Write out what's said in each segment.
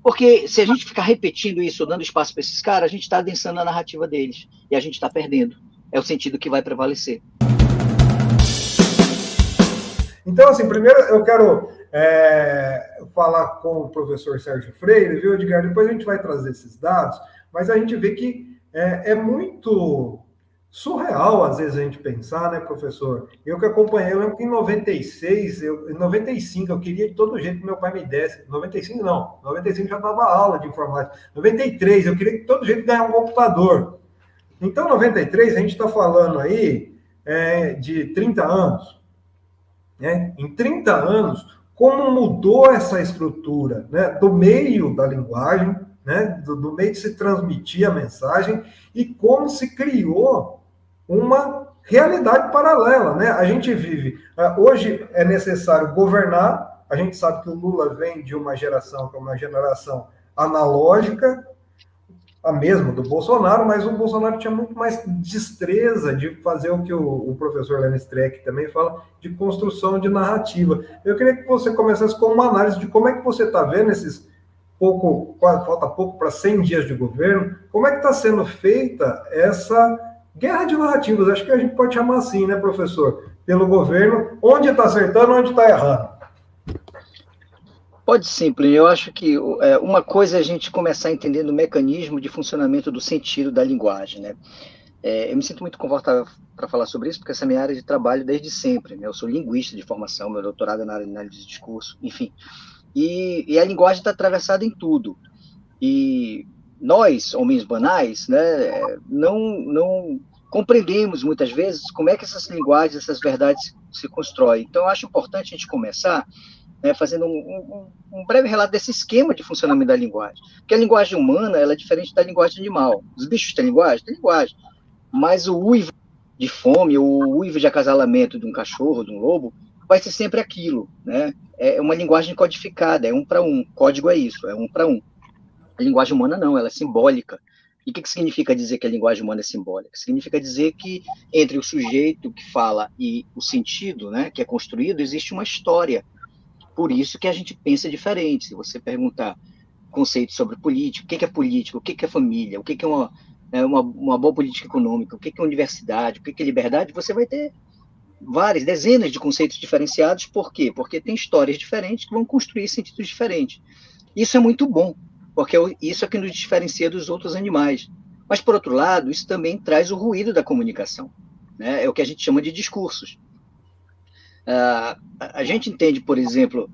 Porque se a gente ficar repetindo isso, dando espaço para esses caras, a gente está adensando a narrativa deles. E a gente está perdendo. É o sentido que vai prevalecer. Então, assim, primeiro eu quero falar com o professor Sérgio Freire, viu, Edgar? Depois a gente vai trazer esses dados, mas a gente vê que é muito surreal, às vezes, a gente pensar, né, professor? Eu que acompanhei, eu lembro que em 96, em 95, eu queria de todo jeito que meu pai me desse. 95 não, 95 já dava aula de informática. 93, eu queria de todo jeito ganhar um computador. Então, 93, a gente está falando aí de 30 anos. Né? Em 30 anos, como mudou essa estrutura, né? Do meio da linguagem, né? Do meio de se transmitir a mensagem, e como se criou uma realidade paralela. Né? A gente vive... Hoje é necessário governar, a gente sabe que o Lula vem de uma geração que é uma geração analógica, a mesma do Bolsonaro, mas o Bolsonaro tinha muito mais destreza de fazer o que o professor Lenny Streck também fala, de construção de narrativa. Eu queria que você começasse com uma análise de como é que você está vendo esses falta pouco para 100 dias de governo, como é que está sendo feita essa guerra de narrativas? Acho que a gente pode chamar assim, né, professor? Pelo governo, onde está acertando, onde está errando. Pode sim, Plínio. Eu acho que uma coisa é a gente começar entendendo o mecanismo de funcionamento do sentido da linguagem, né? Eu me sinto muito confortável para falar sobre isso, porque essa é a minha área de trabalho desde sempre, né? Eu sou linguista de formação, meu doutorado é na área de análise de discurso, enfim. E a linguagem está atravessada em tudo. E nós, homens banais, né, não compreendemos muitas vezes como é que essas linguagens, essas verdades se constroem. Então, eu acho importante a gente começar fazendo um breve relato desse esquema de funcionamento da linguagem. Porque a linguagem humana ela é diferente da linguagem animal. Os bichos têm linguagem? Tem linguagem. Mas o uivo de fome, o uivo de acasalamento de um cachorro, de um lobo, vai ser sempre aquilo. Né? É uma linguagem codificada, é 1 para 1. Código é isso, é 1 para 1. A linguagem humana não, ela é simbólica. E o que significa dizer que a linguagem humana é simbólica? Significa dizer que entre o sujeito que fala e o sentido, né, que é construído, existe uma história. Por isso que a gente pensa diferente. Se você perguntar conceitos sobre política, o que é política, o que é família, o que é uma boa política econômica, o que é universidade, o que é liberdade, você vai ter várias, dezenas de conceitos diferenciados. Por quê? Porque tem histórias diferentes que vão construir sentidos diferentes. Isso é muito bom, porque isso é que nos diferencia dos outros animais. Mas, por outro lado, isso também traz o ruído da comunicação. Né? É o que a gente chama de discursos. A gente entende, por exemplo,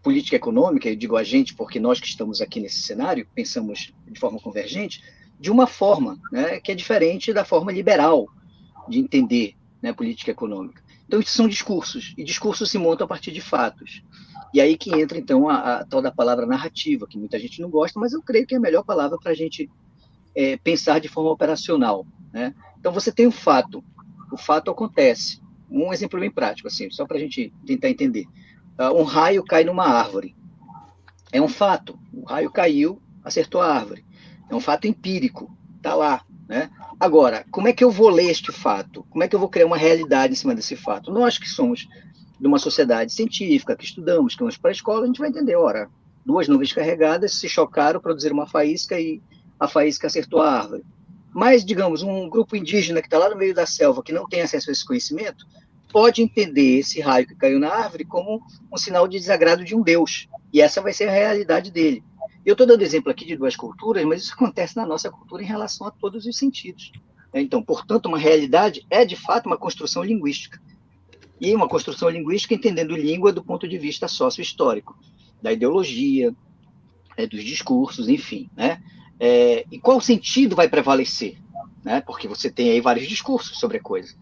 política econômica, eu digo a gente porque nós que estamos aqui nesse cenário, pensamos de forma convergente, de uma forma, né, que é diferente da forma liberal de entender, né, política econômica. Então, isso são discursos, e discursos se montam a partir de fatos. E aí que entra, então, a tal da palavra narrativa, que muita gente não gosta, mas eu creio que é a melhor palavra para a gente pensar de forma operacional. Né? Então, você tem o fato acontece. Um exemplo bem prático, assim, só para a gente tentar entender. Um raio cai numa árvore. É um fato. O raio caiu, acertou a árvore. É um fato empírico. Está lá. Né? Agora, como é que eu vou ler este fato? Como é que eu vou criar uma realidade em cima desse fato? Nós que somos de uma sociedade científica, que estudamos, que vamos para a escola, a gente vai entender, ora, 2 nuvens carregadas se chocaram, produziram uma faísca e a faísca acertou a árvore. Mas, digamos, um grupo indígena que está lá no meio da selva, que não tem acesso a esse conhecimento, pode entender esse raio que caiu na árvore como um sinal de desagrado de um deus. E essa vai ser a realidade dele. Eu estou dando exemplo aqui de 2 culturas, mas isso acontece na nossa cultura em relação a todos os sentidos. Então, portanto, uma realidade é, de fato, uma construção linguística. E uma construção linguística entendendo língua do ponto de vista sócio-histórico, da ideologia, dos discursos, enfim, né? E qual sentido vai prevalecer? Né? Porque você tem aí vários discursos sobre a coisa.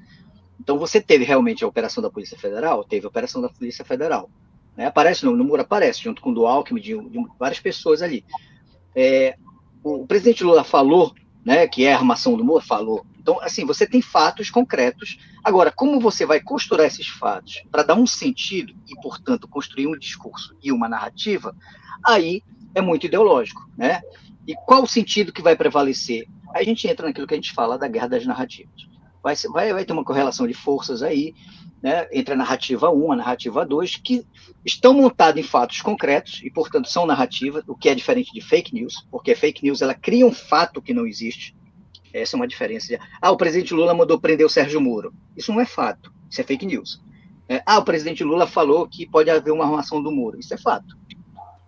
Então, você teve realmente a operação da Polícia Federal? Teve a operação da Polícia Federal. Né? Aparece no muro, aparece, junto com o do Alckmin, de várias pessoas ali. O presidente Lula falou, né, que é a armação do muro, falou. Então, assim, você tem fatos concretos. Agora, como você vai costurar esses fatos para dar um sentido e, portanto, construir um discurso e uma narrativa, aí é muito ideológico, né? E qual o sentido que vai prevalecer? Aí a gente entra naquilo que a gente fala da guerra das narrativas. vai ter uma correlação de forças aí, né, entre a narrativa 1 e a narrativa 2, que estão montadas em fatos concretos e, portanto, são narrativas, o que é diferente de fake news, porque fake news ela cria um fato que não existe. Essa é uma diferença. O presidente Lula mandou prender o Sérgio Moro. Isso não é fato, isso é fake news. O presidente Lula falou que pode haver uma armação do Moro. Isso é fato.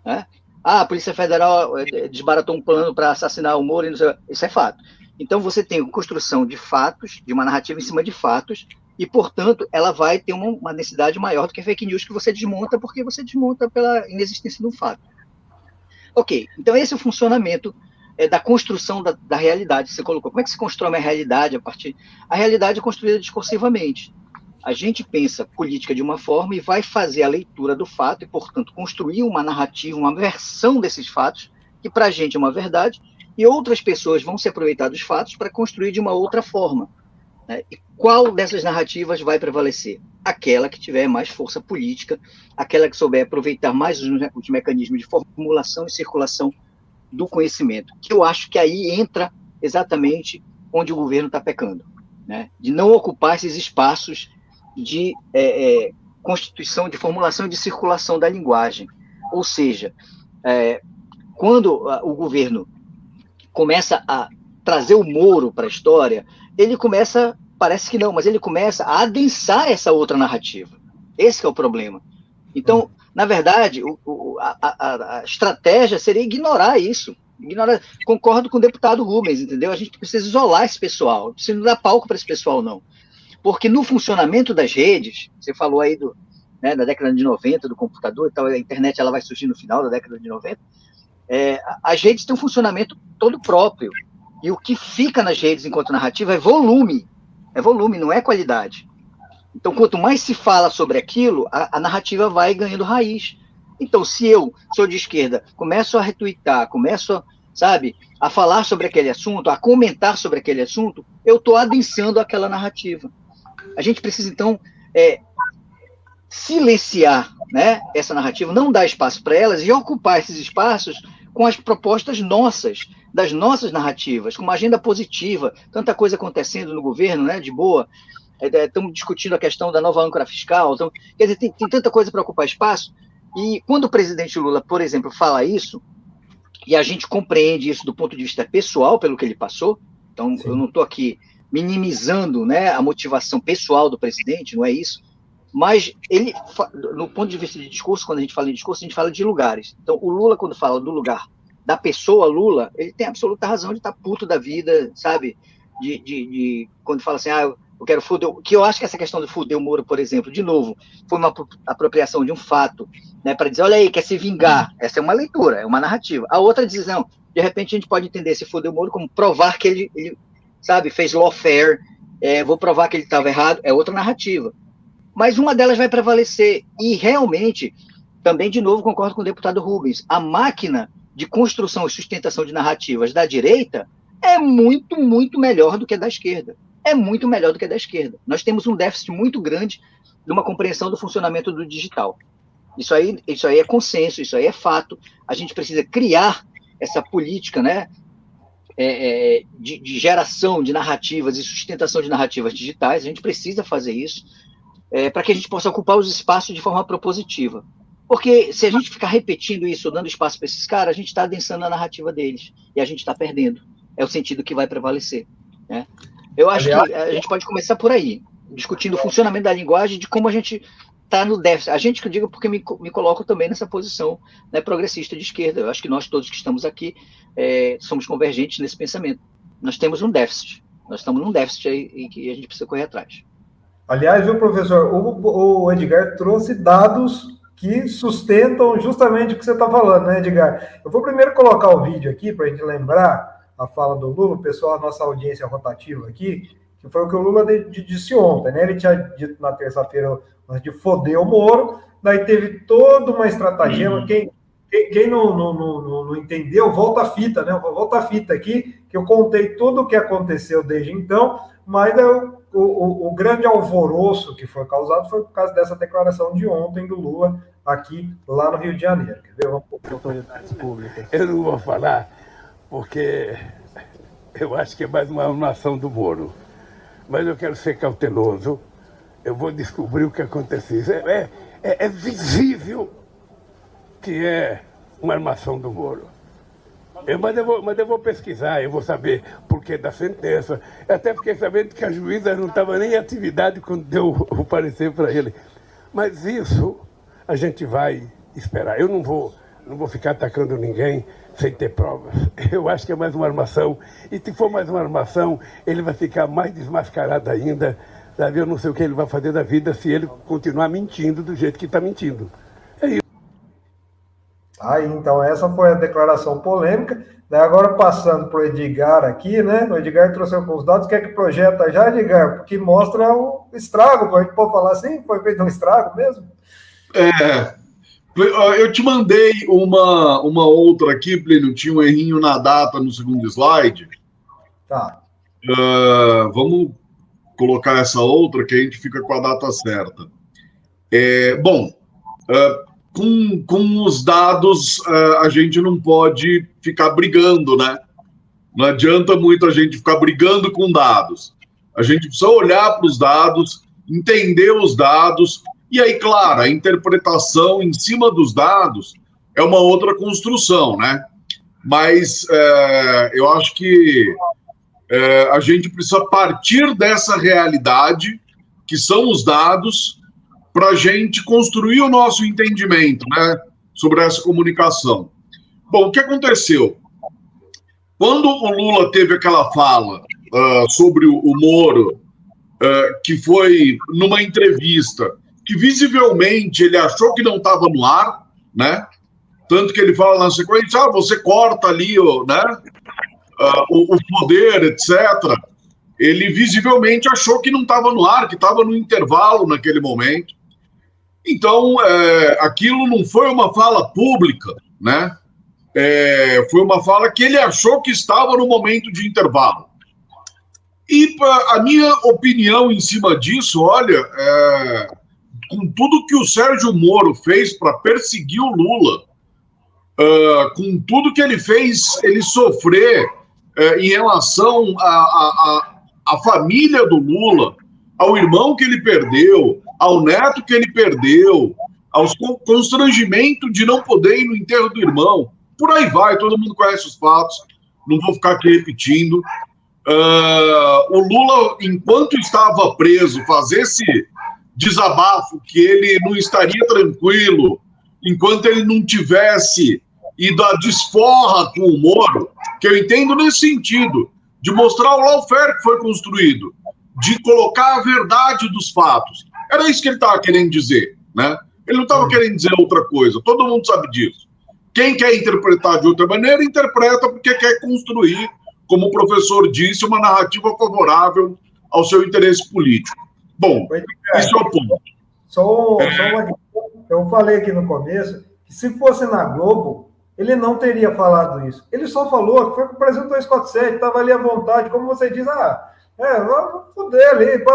Né? A Polícia Federal desbaratou um plano para assassinar o Moro. Isso é fato. Então, você tem construção de fatos, de uma narrativa em cima de fatos, e, portanto, ela vai ter uma densidade maior do que fake news que você desmonta, porque você desmonta pela inexistência de um fato. Ok, então esse é o funcionamento da construção da realidade. Você colocou. Como é que se constrói uma realidade a partir... A realidade é construída discursivamente. A gente pensa política de uma forma e vai fazer a leitura do fato e, portanto, construir uma narrativa, uma versão desses fatos, que para a gente é uma verdade, e outras pessoas vão se aproveitar dos fatos para construir de uma outra forma. Né? E qual dessas narrativas vai prevalecer? Aquela que tiver mais força política, aquela que souber aproveitar mais os mecanismos de formulação e circulação do conhecimento, que eu acho que aí entra exatamente onde o governo está pecando, né? De não ocupar esses espaços de constituição, de formulação e de circulação da linguagem. Ou seja, quando o governo começa a trazer o Moro para a história, ele começa, parece que não, mas ele começa a adensar essa outra narrativa. Esse que é o problema. Então, na verdade, a estratégia seria ignorar isso. Concordo com o deputado Rubens, entendeu? A gente precisa isolar esse pessoal, não precisa dar palco para esse pessoal, não. Porque no funcionamento das redes, você falou aí da década de 90, do computador e tal, a internet ela vai surgir no final da década de 90, as redes têm um funcionamento todo próprio. E o que fica nas redes enquanto narrativa é volume, não é qualidade. Então, quanto mais se fala sobre aquilo, a narrativa vai ganhando raiz. Então, se eu sou de esquerda, começo a retweetar, começo, a falar sobre aquele assunto, a comentar sobre aquele assunto, eu estou adensando aquela narrativa. A gente precisa, então, silenciar, né, essa narrativa, não dar espaço para elas e ocupar esses espaços com as propostas nossas, das nossas narrativas, com uma agenda positiva, tanta coisa acontecendo no governo, né, de boa. Estamos discutindo a questão da nova âncora fiscal, então, quer dizer, tem tanta coisa para ocupar espaço, e quando o presidente Lula, por exemplo, fala isso, e a gente compreende isso do ponto de vista pessoal, pelo que ele passou, então Sim. Eu não estou aqui minimizando, né, a motivação pessoal do presidente, não é isso, mas ele, no ponto de vista de discurso, quando a gente fala em discurso, a gente fala de lugares. Então, o Lula, quando fala do lugar da pessoa Lula, ele tem absoluta razão de estar puto da vida, sabe, quando fala assim, eu quero foder, que eu acho que essa questão de foder o Moro, por exemplo, de novo, foi uma apropriação de um fato, né, para dizer, olha aí, quer se vingar. Essa é uma leitura, é uma narrativa. A outra diz, não, de repente a gente pode entender esse foder o Moro como provar que ele fez lawfare, vou provar que ele estava errado, é outra narrativa. Mas uma delas vai prevalecer, e realmente, também, de novo, concordo com o deputado Rubens, a máquina de construção e sustentação de narrativas da direita é muito, muito melhor do que a da esquerda. É muito melhor do que a da esquerda. Nós temos um déficit muito grande de uma compreensão do funcionamento do digital. Isso aí é consenso, isso aí é fato. A gente precisa criar essa política, né, de geração de narrativas e sustentação de narrativas digitais. A gente precisa fazer isso para que a gente possa ocupar os espaços de forma propositiva. Porque se a gente ficar repetindo isso, dando espaço para esses caras, a gente está adensando a narrativa deles e a gente está perdendo. É o sentido que vai prevalecer, né? Eu acho que a gente pode começar por aí, discutindo o funcionamento da linguagem, de como a gente está no déficit. A gente, que eu digo porque me coloco também nessa posição, né, progressista de esquerda. Eu acho que nós todos que estamos aqui somos convergentes nesse pensamento. Nós temos um déficit. Nós estamos num déficit aí e que a gente precisa correr atrás. Aliás, viu, professor, o Edgar trouxe dados que sustentam justamente o que você está falando, né, Edgar? Eu vou primeiro colocar o vídeo aqui para a gente lembrar a fala do Lula, o pessoal, a nossa audiência rotativa aqui, que foi o que o Lula disse ontem, né? Ele tinha dito na terça-feira de foder o Moro, daí teve toda uma estratagema. Quem não entendeu, volta a fita, né? Volta a fita aqui, que eu contei tudo o que aconteceu desde então, mas o grande alvoroço que foi causado foi por causa dessa declaração de ontem do Lula aqui, lá no Rio de Janeiro. Quer ver? Autoridades públicas. Eu não vou falar, porque eu acho que é mais uma armação do Moro. mas eu quero ser cauteloso. Eu vou descobrir o que aconteceu. É visível que é uma armação do Moro. Mas eu vou pesquisar, eu vou saber por que da sentença. Eu até fiquei sabendo que a juíza não estava nem em atividade quando deu o parecer para ele. Mas isso a gente vai esperar. Eu não vou ficar atacando ninguém sem ter provas. Eu acho que é mais uma armação. E se for mais uma armação, ele vai ficar mais desmascarado ainda. Sabe? Eu não sei o que ele vai fazer da vida se ele continuar mentindo do jeito que está mentindo. É isso. Aí, então, essa foi a declaração polêmica. Daí, agora, passando para o Edgar aqui, né? O Edgar trouxe alguns dados. O que é que projeta já, Edgar? Porque mostra o estrago. A gente pode falar assim? Foi feito um estrago mesmo? Eu te mandei uma outra aqui, Plínio. Tinha um errinho na data no segundo slide. Tá. Vamos colocar essa outra, que a gente fica com a data certa. Com os dados, a gente não pode ficar brigando, né? Não adianta muito a gente ficar brigando com dados. A gente precisa olhar para os dados, entender os dados, e aí, claro, a interpretação em cima dos dados é uma outra construção, né? Mas eu acho que a gente precisa partir dessa realidade, que são os dados, para a gente construir o nosso entendimento, né, sobre essa comunicação. Bom, o que aconteceu? Quando o Lula teve aquela fala sobre o Moro, que foi numa entrevista, que visivelmente ele achou que não estava no ar, né? Tanto que ele fala na sequência, você corta ali, né, o poder, etc. Ele visivelmente achou que não estava no ar, que estava no intervalo naquele momento. Então, aquilo não foi uma fala pública, né? Foi uma fala que ele achou que estava no momento de intervalo. E a minha opinião em cima disso, olha, com tudo que o Sérgio Moro fez para perseguir o Lula, com tudo que ele fez ele sofrer em relação à família do Lula, ao irmão que ele perdeu, ao neto que ele perdeu, aos constrangimentos de não poder ir no enterro do irmão, por aí vai, todo mundo conhece os fatos, não vou ficar aqui repetindo. O Lula, enquanto estava preso, fazer esse desabafo que ele não estaria tranquilo, enquanto ele não tivesse ido à desforra com o Moro, que eu entendo nesse sentido, de mostrar o lawfare que foi construído, de colocar a verdade dos fatos. Era isso que ele estava querendo dizer, né? Ele não estava querendo dizer outra coisa, todo mundo sabe disso. Quem quer interpretar de outra maneira, interpreta porque quer construir, como o professor disse, uma narrativa favorável ao seu interesse político. Bom, esse é o ponto. Eu falei aqui no começo que se fosse na Globo, ele não teria falado isso. Ele só falou que foi com o presidente 247, estava ali à vontade, como você diz, vamos foder ali.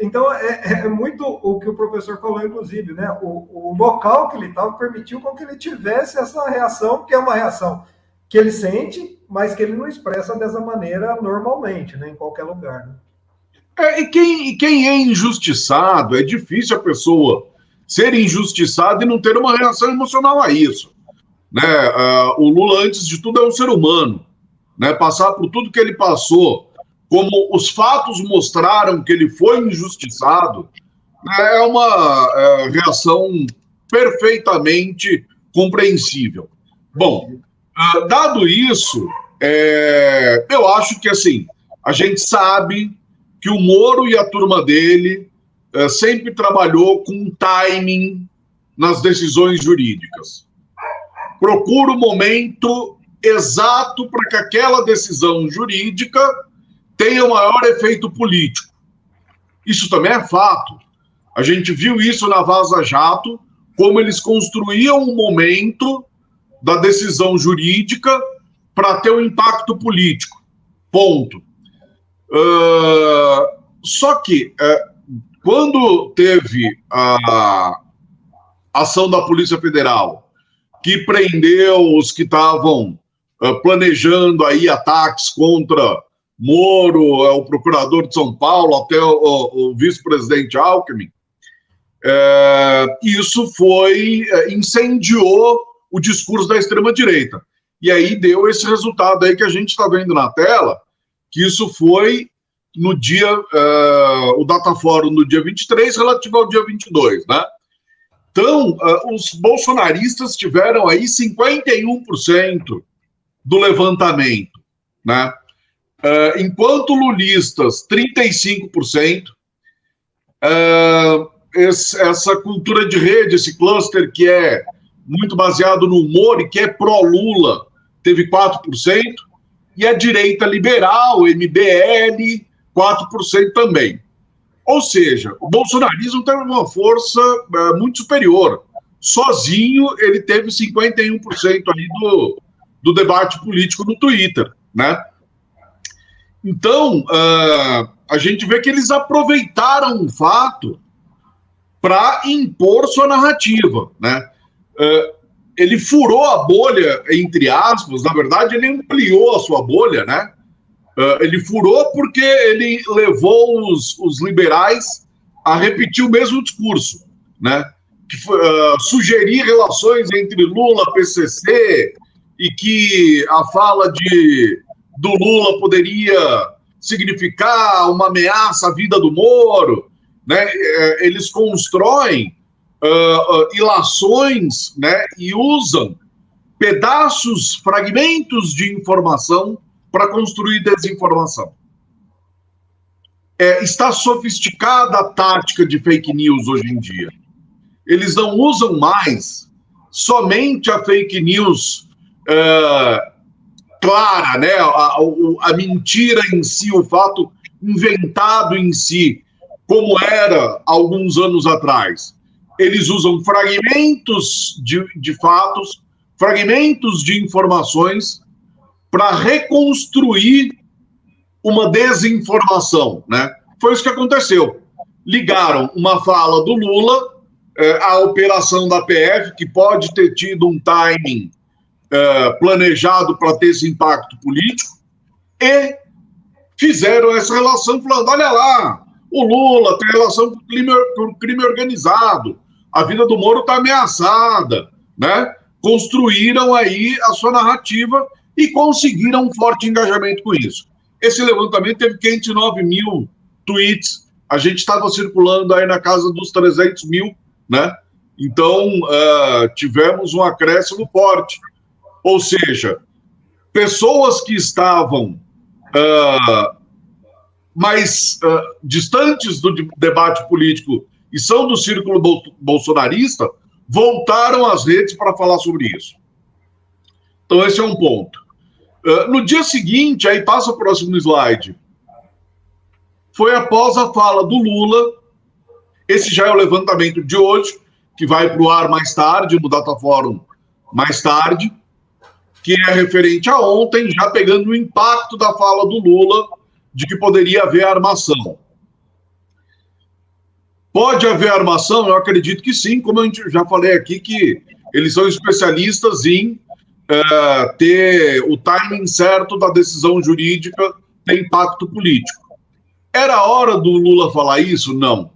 Então, é muito o que o professor falou, inclusive, né? O local que ele estava permitiu com que ele tivesse essa reação, que é uma reação que ele sente, mas que ele não expressa dessa maneira normalmente, né? Em qualquer lugar, né? E quem é injustiçado, é difícil a pessoa ser injustiçada e não ter uma reação emocional a isso, né? O Lula, antes de tudo, é um ser humano, né? Passar por tudo que ele passou, como os fatos mostraram que ele foi injustiçado, é uma reação perfeitamente compreensível. Bom, dado isso, eu acho que, assim, a gente sabe que o Moro e a turma dele sempre trabalhou com timing nas decisões jurídicas. Procura o momento exato para que aquela decisão jurídica tenha o maior efeito político. Isso também é fato. A gente viu isso na Vaza Jato, como eles construíam um momento da decisão jurídica para ter um impacto político. Ponto. Só que, quando teve a ação da Polícia Federal, que prendeu os que estavam planejando aí ataques contra Moro, o procurador de São Paulo, até o vice-presidente Alckmin. Isso incendiou o discurso da extrema-direita. E aí deu esse resultado aí que a gente está vendo na tela, que isso foi no dia, o Dataforum no dia 23, relativo ao dia 22, né? Então, os bolsonaristas tiveram aí 51% do levantamento, né? Enquanto lulistas, 35%. Essa cultura de rede, esse cluster que é muito baseado no humor e que é pró-Lula, teve 4%, e a direita liberal, MBL, 4% também. Ou seja, o bolsonarismo teve uma força muito superior. Sozinho, ele teve 51% ali do debate político no Twitter, né? Então, a gente vê que eles aproveitaram o fato para impor sua narrativa, né? Ele furou a bolha, entre aspas, na verdade, ele ampliou a sua bolha, né? Ele furou porque ele levou os liberais a repetir o mesmo discurso, né? Que sugerir relações entre Lula e PCC e que a fala do Lula poderia significar uma ameaça à vida do Moro, né? Eles constroem ilações, né? E usam pedaços, fragmentos de informação para construir desinformação. Está sofisticada a tática de fake news hoje em dia. Eles não usam mais somente a fake news clara, né? A mentira em si, o fato inventado em si, como era alguns anos atrás. Eles usam fragmentos de fatos, fragmentos de informações para reconstruir uma desinformação, né? Foi isso que aconteceu. Ligaram uma fala do Lula à operação da PF, que pode ter tido um timing planejado para ter esse impacto político, e fizeram essa relação falando, olha lá, o Lula tem relação com o crime organizado, a vida do Moro está ameaçada, né? Construíram aí a sua narrativa e conseguiram um forte engajamento com isso. Esse levantamento teve 509 mil tweets, a gente estava circulando aí na casa dos 300 mil, né? Então, tivemos um acréscimo forte. Ou seja, pessoas que estavam mais distantes do debate político e são do círculo bolsonarista, voltaram às redes para falar sobre isso. Então, esse é um ponto. No dia seguinte, aí passa o próximo slide, foi após a fala do Lula, esse já é o levantamento de hoje, que vai para o ar mais tarde, no Dataforum mais tarde, que é referente a ontem, já pegando o impacto da fala do Lula, de que poderia haver armação. Pode haver armação? Eu acredito que sim, como eu já falei aqui, que eles são especialistas em ter o timing certo da decisão jurídica ter impacto político. Era a hora do Lula falar isso? Não.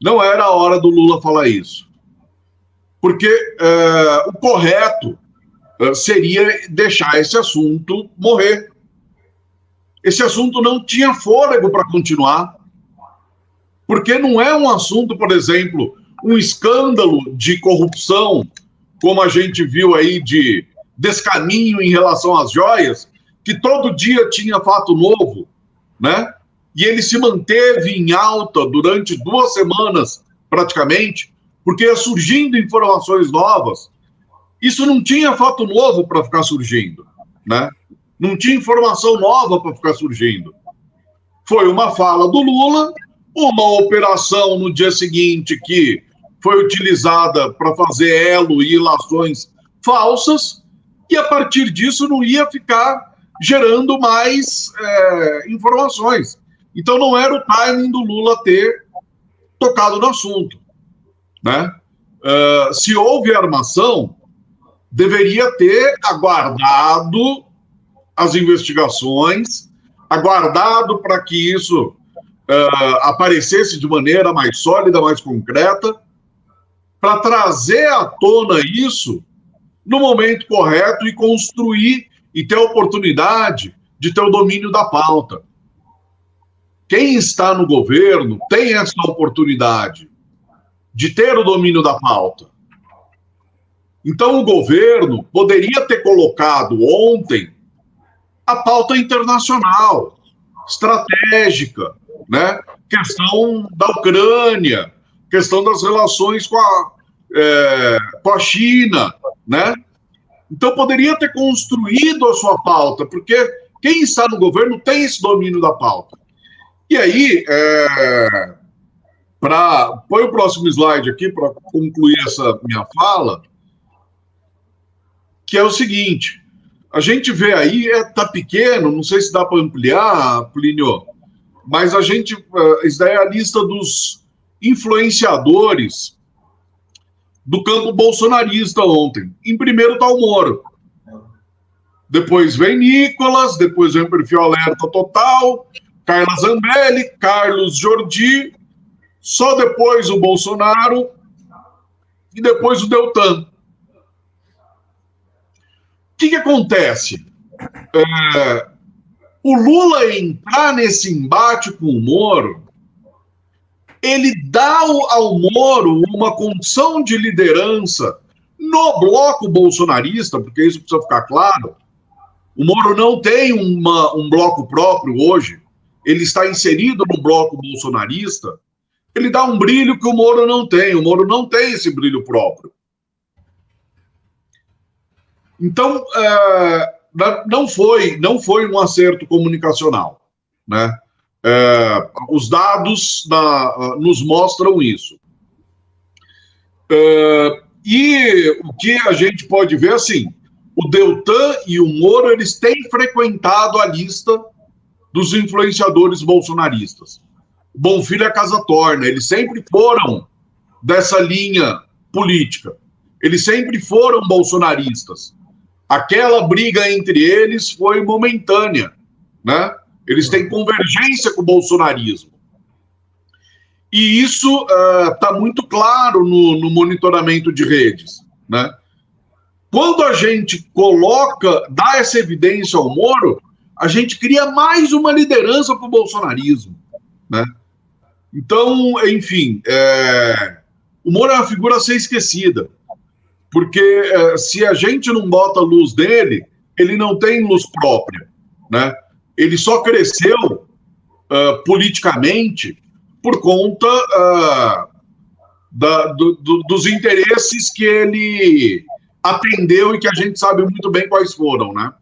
Não era a hora do Lula falar isso. Porque o correto seria deixar esse assunto morrer. Esse assunto não tinha fôlego para continuar. Porque não é um assunto, por exemplo, um escândalo de corrupção, como a gente viu aí de descaminho em relação às joias, que todo dia tinha fato novo, né? E ele se manteve em alta durante 2 semanas, praticamente, porque ia surgindo informações novas. Isso não tinha fato novo para ficar surgindo, né? Não tinha informação nova para ficar surgindo. Foi uma fala do Lula, uma operação no dia seguinte que foi utilizada para fazer elo e ilações falsas, e a partir disso não ia ficar gerando mais informações. Então não era o timing do Lula ter tocado no assunto, né? Se houve armação, deveria ter aguardado as investigações, aguardado para que isso aparecesse de maneira mais sólida, mais concreta, para trazer à tona isso no momento correto e construir e ter a oportunidade de ter o domínio da pauta. Quem está no governo tem essa oportunidade de ter o domínio da pauta. Então, o governo poderia ter colocado ontem a pauta internacional, estratégica, né? Questão da Ucrânia, questão das relações com a China, né? Então, poderia ter construído a sua pauta, porque quem está no governo tem esse domínio da pauta. E aí, põe o próximo slide aqui para concluir essa minha fala, que é o seguinte, a gente vê aí, está pequeno, não sei se dá para ampliar, Plínio, mas isso daí é a lista dos influenciadores do campo bolsonarista ontem. Em primeiro está o Moro. Depois vem Nicolas, depois vem o Perfil Alerta Total, Carla Zambelli, Carlos Jordi, só depois o Bolsonaro e depois o Deltan. O que acontece? O Lula entrar nesse embate com o Moro, ele dá ao Moro uma condição de liderança no bloco bolsonarista, porque isso precisa ficar claro. O Moro não tem um bloco próprio hoje, ele está inserido no bloco bolsonarista, ele dá um brilho que o Moro não tem. O Moro não tem esse brilho próprio. Então, não foi um acerto comunicacional, né? Os dados nos mostram isso. E o que a gente pode ver, assim, o Deltan e o Moro, eles têm frequentado a lista dos influenciadores bolsonaristas. O Bonfilho é casa torna, eles sempre foram dessa linha política. Eles sempre foram bolsonaristas. Aquela briga entre eles foi momentânea, né? Eles têm convergência com o bolsonarismo. E isso está muito claro no monitoramento de redes, né? Quando a gente dá essa evidência ao Moro, a gente cria mais uma liderança para o bolsonarismo, né? Então, enfim, o Moro é uma figura a ser esquecida, porque se a gente não bota a luz dele, ele não tem luz própria, né? Ele só cresceu politicamente por conta dos interesses que ele atendeu e que a gente sabe muito bem quais foram, né?